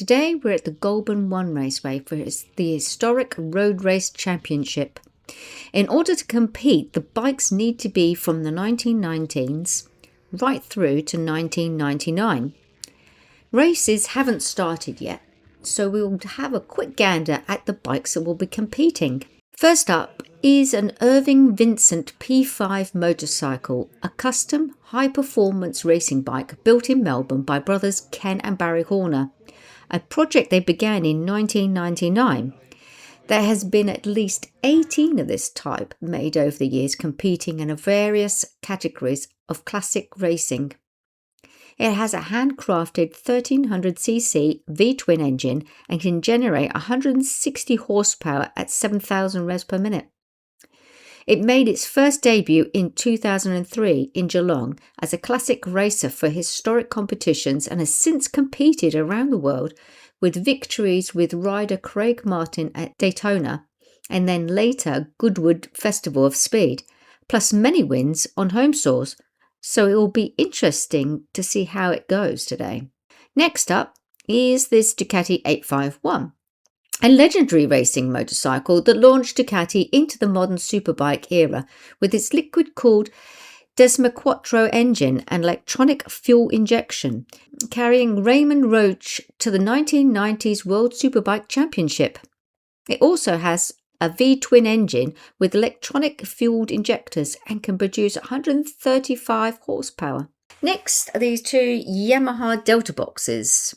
Today we're at the Goulburn One Raceway for the historic Road Race Championship. In order to compete, the bikes need to be from the 1919s right through to 1999. Races haven't started yet, so we'll have a quick gander at the bikes that will be competing. First up is an Irving Vincent P5 motorcycle, a custom high-performance racing bike built in Melbourne by brothers Ken and Barry Horner, a project they began in 1999. There has been at least 18 of this type made over the years, competing in various categories of classic racing. It has a handcrafted 1300cc V-twin engine and can generate 160 horsepower at 7,000 revs per minute. It made its first debut in 2003 in Geelong as a classic racer for historic competitions and has since competed around the world, with victories with rider Craig Martin at Daytona and then later Goodwood Festival of Speed, plus many wins on home source. So it will be interesting to see how it goes today. Next up is this Ducati 851, a legendary racing motorcycle that launched Ducati into the modern superbike era with its liquid-cooled Desmoquattro engine and electronic fuel injection, carrying Raymond Roach to the 1990s World Superbike Championship. It also has a V-twin engine with electronic fueled injectors and can produce 135 horsepower. Next are these two Yamaha Delta boxes.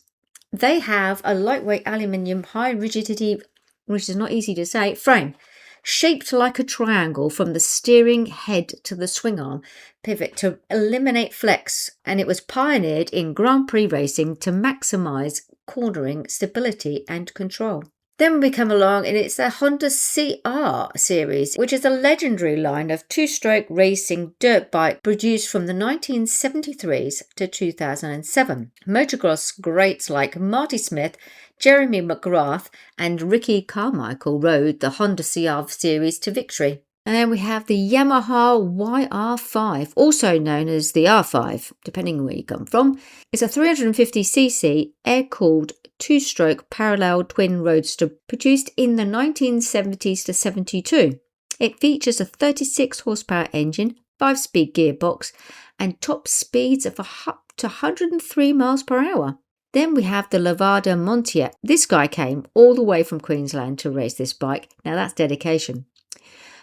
They have a lightweight aluminium high rigidity, which is not easy to say, frame, shaped like a triangle from the steering head to the swing arm pivot to eliminate flex, and it was pioneered in Grand Prix racing to maximise cornering, stability and control. Then we come along and it's the Honda CR series, which is a legendary line of two-stroke racing dirt bike produced from the 1973s to 2007. Motocross greats like Marty Smith, Jeremy McGrath and Ricky Carmichael rode the Honda CR series to victory. And then we have the Yamaha YR5, also known as the R5, depending on where you come from. It's a 350cc air-cooled two-stroke parallel twin roadster produced in the 1970s to 72. It features a 36 horsepower engine, 5-speed gearbox and top speeds of up to 103 miles per hour. Then we have the Levada Montiac. This guy came all the way from Queensland to race this bike. Now that's dedication.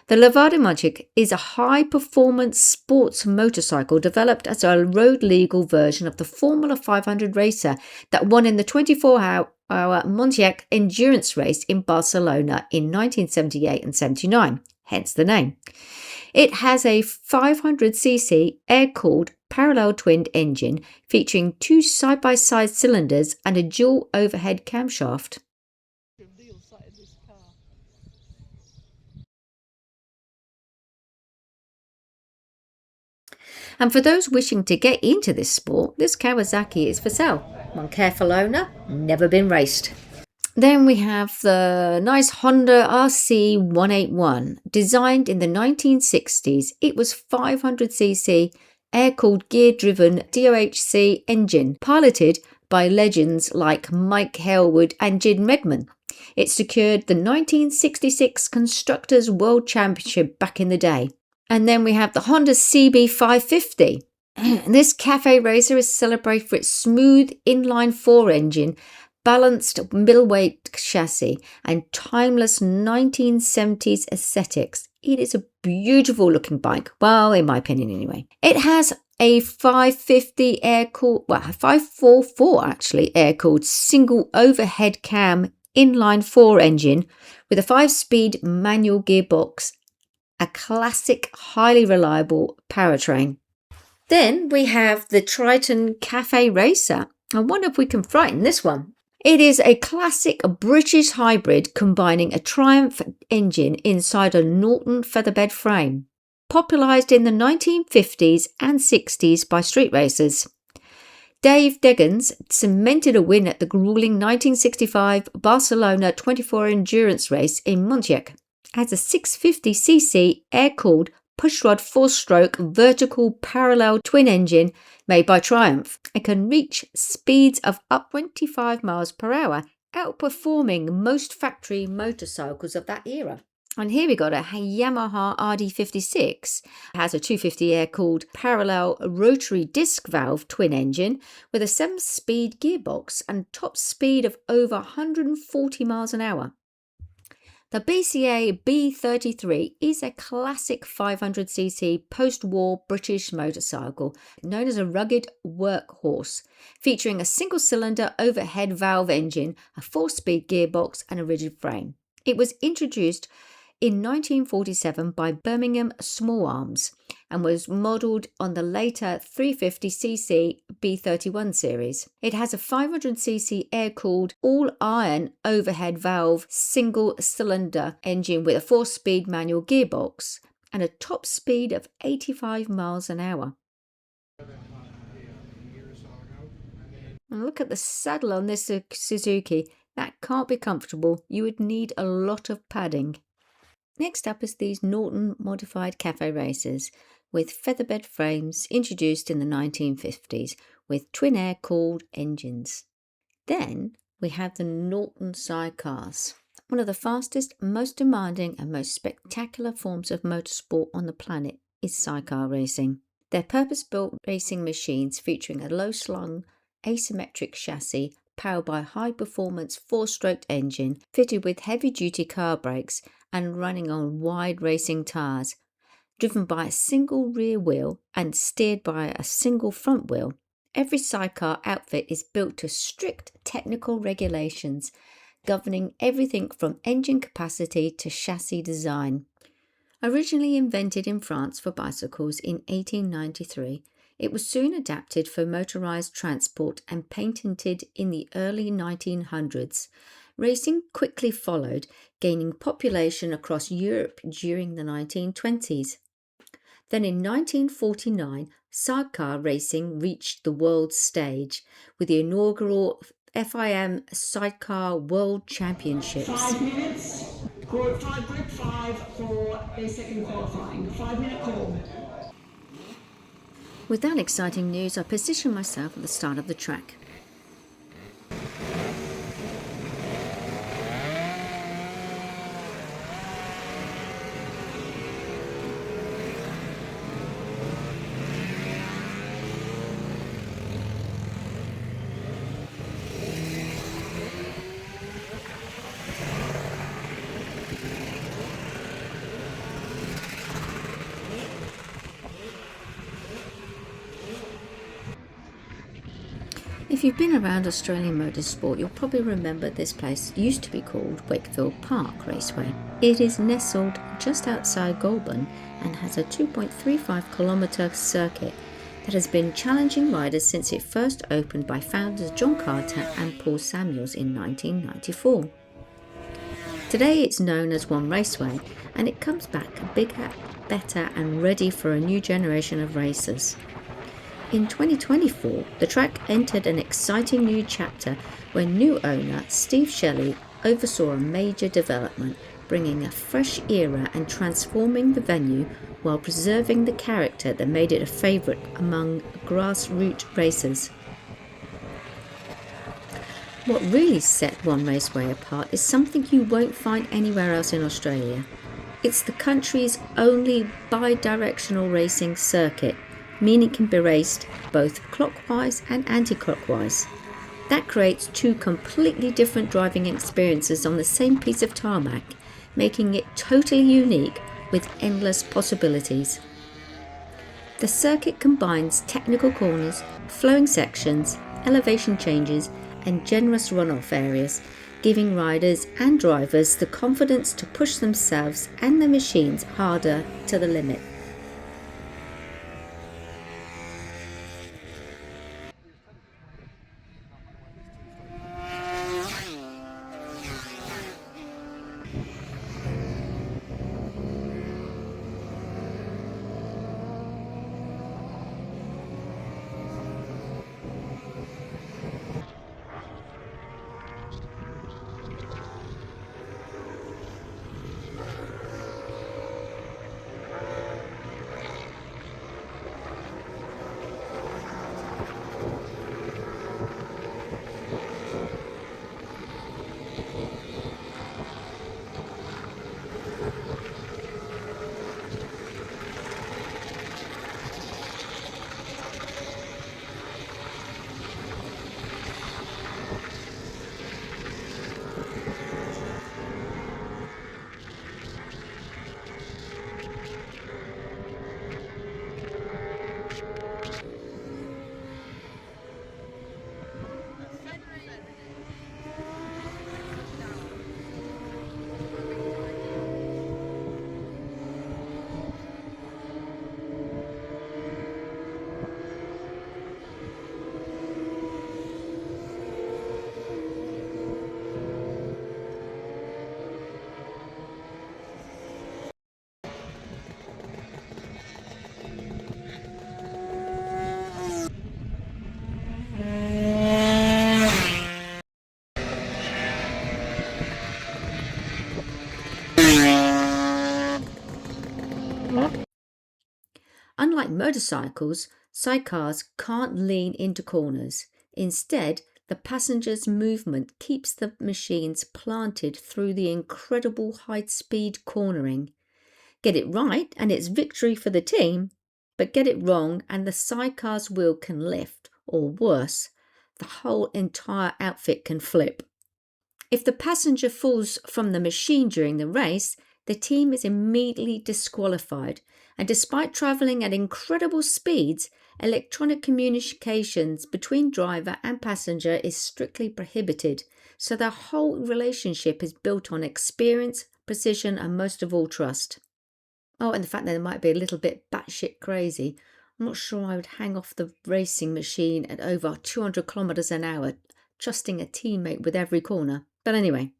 The Levada Montiac is a high-performance sports motorcycle developed as a road-legal version of the Formula 500 racer that won in the 24-hour Montiac endurance race in Barcelona in 1978 and 79, hence the name. It has a 500cc air-cooled parallel twinned engine featuring two side-by-side cylinders and a dual overhead camshaft. And for those wishing to get into this sport, this Kawasaki is for sale. One careful owner, never been raced. Then we have the nice Honda RC 181. Designed in the 1960s, it was 500cc air-cooled gear-driven DOHC engine, piloted by legends like Mike Hailwood and Jim Redman. It secured the 1966 Constructors' World Championship back in the day. And then we have the Honda CB550. This cafe racer is celebrated for its smooth inline-four engine, balanced middleweight chassis and timeless 1970s aesthetics. It is a beautiful looking bike, well, in my opinion anyway. It has a 550 air-cooled, well, 544 actually air-cooled single overhead cam inline-four engine with a 5-speed manual gearbox, a classic, highly reliable powertrain. Then we have the Triton Cafe Racer. I wonder if we can frighten this one. It is a classic British hybrid combining a Triumph engine inside a Norton featherbed frame, popularised in the 1950s and 60s by street racers. Dave Deggans cemented a win at the grueling 1965 Barcelona 24 endurance race in Montiac as a 650cc air-cooled pushrod 4-stroke vertical parallel twin engine made by Triumph. It can reach speeds of up 25 miles per hour, outperforming most factory motorcycles of that era. And here we got a Yamaha RD56. It has a 250 air-cooled parallel rotary disc valve twin engine with a 7-speed gearbox and top speed of over 140 miles an hour. The BCA B33 is a classic 500cc post-war British motorcycle known as a rugged workhorse, featuring a single-cylinder overhead valve engine, a 4-speed gearbox and a rigid frame. It was introduced in 1947 by Birmingham Small Arms and was modelled on the later 350cc B31 series. It has a 500cc air-cooled all-iron overhead valve single-cylinder engine with a 4-speed manual gearbox and a top speed of 85 miles an hour. And look at the saddle on this Suzuki. That can't be comfortable. You would need a lot of padding. Next up is these Norton modified cafe racers with featherbed frames introduced in the 1950s with twin air-cooled engines. Then we have the Norton sidecars, one of the fastest, most demanding and most spectacular forms of motorsport on the planet is sidecar racing. They're purpose-built racing machines featuring a low-slung, asymmetric chassis powered by a high-performance 4-stroke engine fitted with heavy-duty car brakes and running on wide racing tyres, driven by a single rear wheel and steered by a single front wheel. Every sidecar outfit is built to strict technical regulations, governing everything from engine capacity to chassis design. Originally invented in France for bicycles in 1893, it was soon adapted for motorised transport and patented in the early 1900s. Racing quickly followed, gaining population across Europe during the 1920s. Then in 1949, sidecar racing reached the world stage with the inaugural FIM Sidecar World Championships. 5 minutes, group 5 for the second qualifying. 5-minute call. With that exciting news, I positioned myself at the start of the track. If you've been around Australian motorsport, you'll probably remember this place used to be called Wakefield Park Raceway. It is nestled just outside Goulburn and has a 2.35 kilometre circuit that has been challenging riders since it first opened by founders John Carter and Paul Samuels in 1994. Today it's known as One Raceway, and it comes back bigger, better and ready for a new generation of racers. In 2024, the track entered an exciting new chapter when new owner Steve Shelley oversaw a major development, bringing a fresh era and transforming the venue while preserving the character that made it a favourite among grassroots racers. What really set One Raceway apart is something you won't find anywhere else in Australia. It's the country's only bi-directional racing circuit, meaning it can be raced both clockwise and anti-clockwise. That creates two completely different driving experiences on the same piece of tarmac, making it totally unique with endless possibilities. The circuit combines technical corners, flowing sections, elevation changes, and generous runoff areas, giving riders and drivers the confidence to push themselves and their machines harder to the limit. Unlike motorcycles, sidecars can't lean into corners. Instead, the passenger's movement keeps the machines planted through the incredible high-speed cornering. Get it right and it's victory for the team, but get it wrong and the sidecar's wheel can lift, or worse, the whole entire outfit can flip. If the passenger falls from the machine during the race, the team is immediately disqualified, and despite travelling at incredible speeds, electronic communications between driver and passenger is strictly prohibited, so their whole relationship is built on experience, precision, and most of all, trust. Oh, and the fact that they might be a little bit batshit crazy. I'm not sure I would hang off the racing machine at over 200 kilometres an hour, trusting a teammate with every corner. But anyway,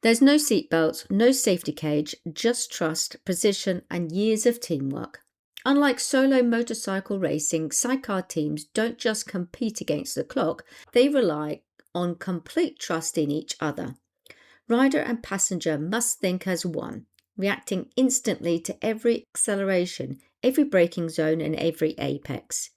there's no seatbelt, no safety cage, just trust, precision, and years of teamwork. Unlike solo motorcycle racing, sidecar teams don't just compete against the clock, they rely on complete trust in each other. Rider and passenger must think as one, reacting instantly to every acceleration, every braking zone, and every apex.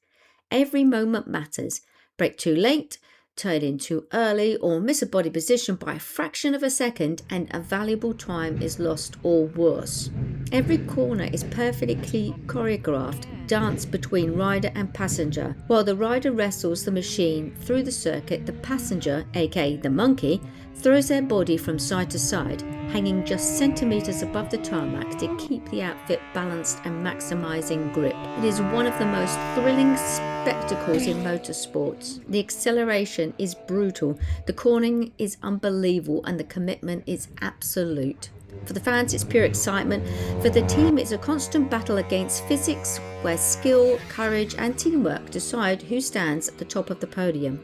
Every moment matters. Brake too late, turn in too early, or miss a body position by a fraction of a second, and a valuable time is lost, or worse. Every corner is perfectly choreographed dance between rider and passenger. While the rider wrestles the machine through the circuit, the passenger, aka the monkey, throws their body from side to side, hanging just centimetres above the tarmac to keep the outfit balanced and maximising grip. It is one of the most thrilling spectacles in motorsports. The acceleration is brutal, the cornering is unbelievable, and the commitment is absolute. For the fans, it's pure excitement. For the team, it's a constant battle against physics, where skill, courage, and teamwork decide who stands at the top of the podium.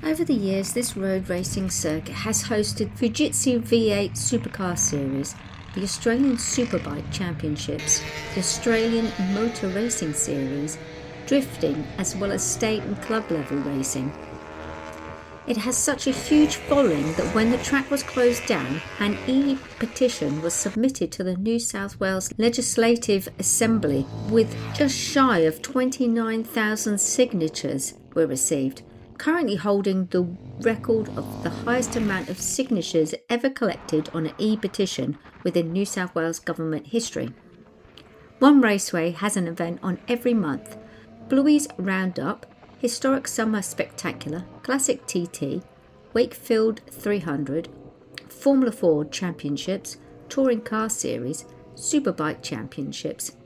Over the years, this road racing circuit has hosted Fujitsu V8 Supercar Series, the Australian Superbike Championships, the Australian Motor Racing Series, drifting, as well as state and club level racing. It has such a huge following that when the track was closed down, an e-petition was submitted to the New South Wales Legislative Assembly with just shy of 29,000 signatures were received, currently holding the record of the highest amount of signatures ever collected on an e-petition within New South Wales government history. One Raceway has an event on every month: Bluey's Roundup, Historic Summer Spectacular, Classic TT, Wakefield 300, Formula Ford Championships, Touring Car Series, Superbike Championships.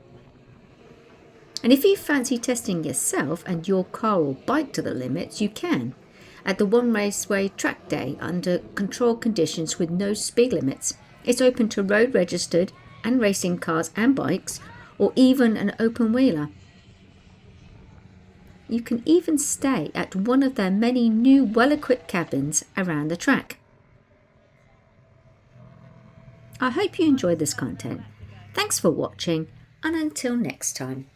And if you fancy testing yourself and your car or bike to the limits, you can at the One Raceway track day under controlled conditions with no speed limits. It's open to road registered and racing cars and bikes, or even an open wheeler. You can even stay at one of their many new well-equipped cabins around the track. I hope you enjoyed this content. Thanks for watching, and until next time.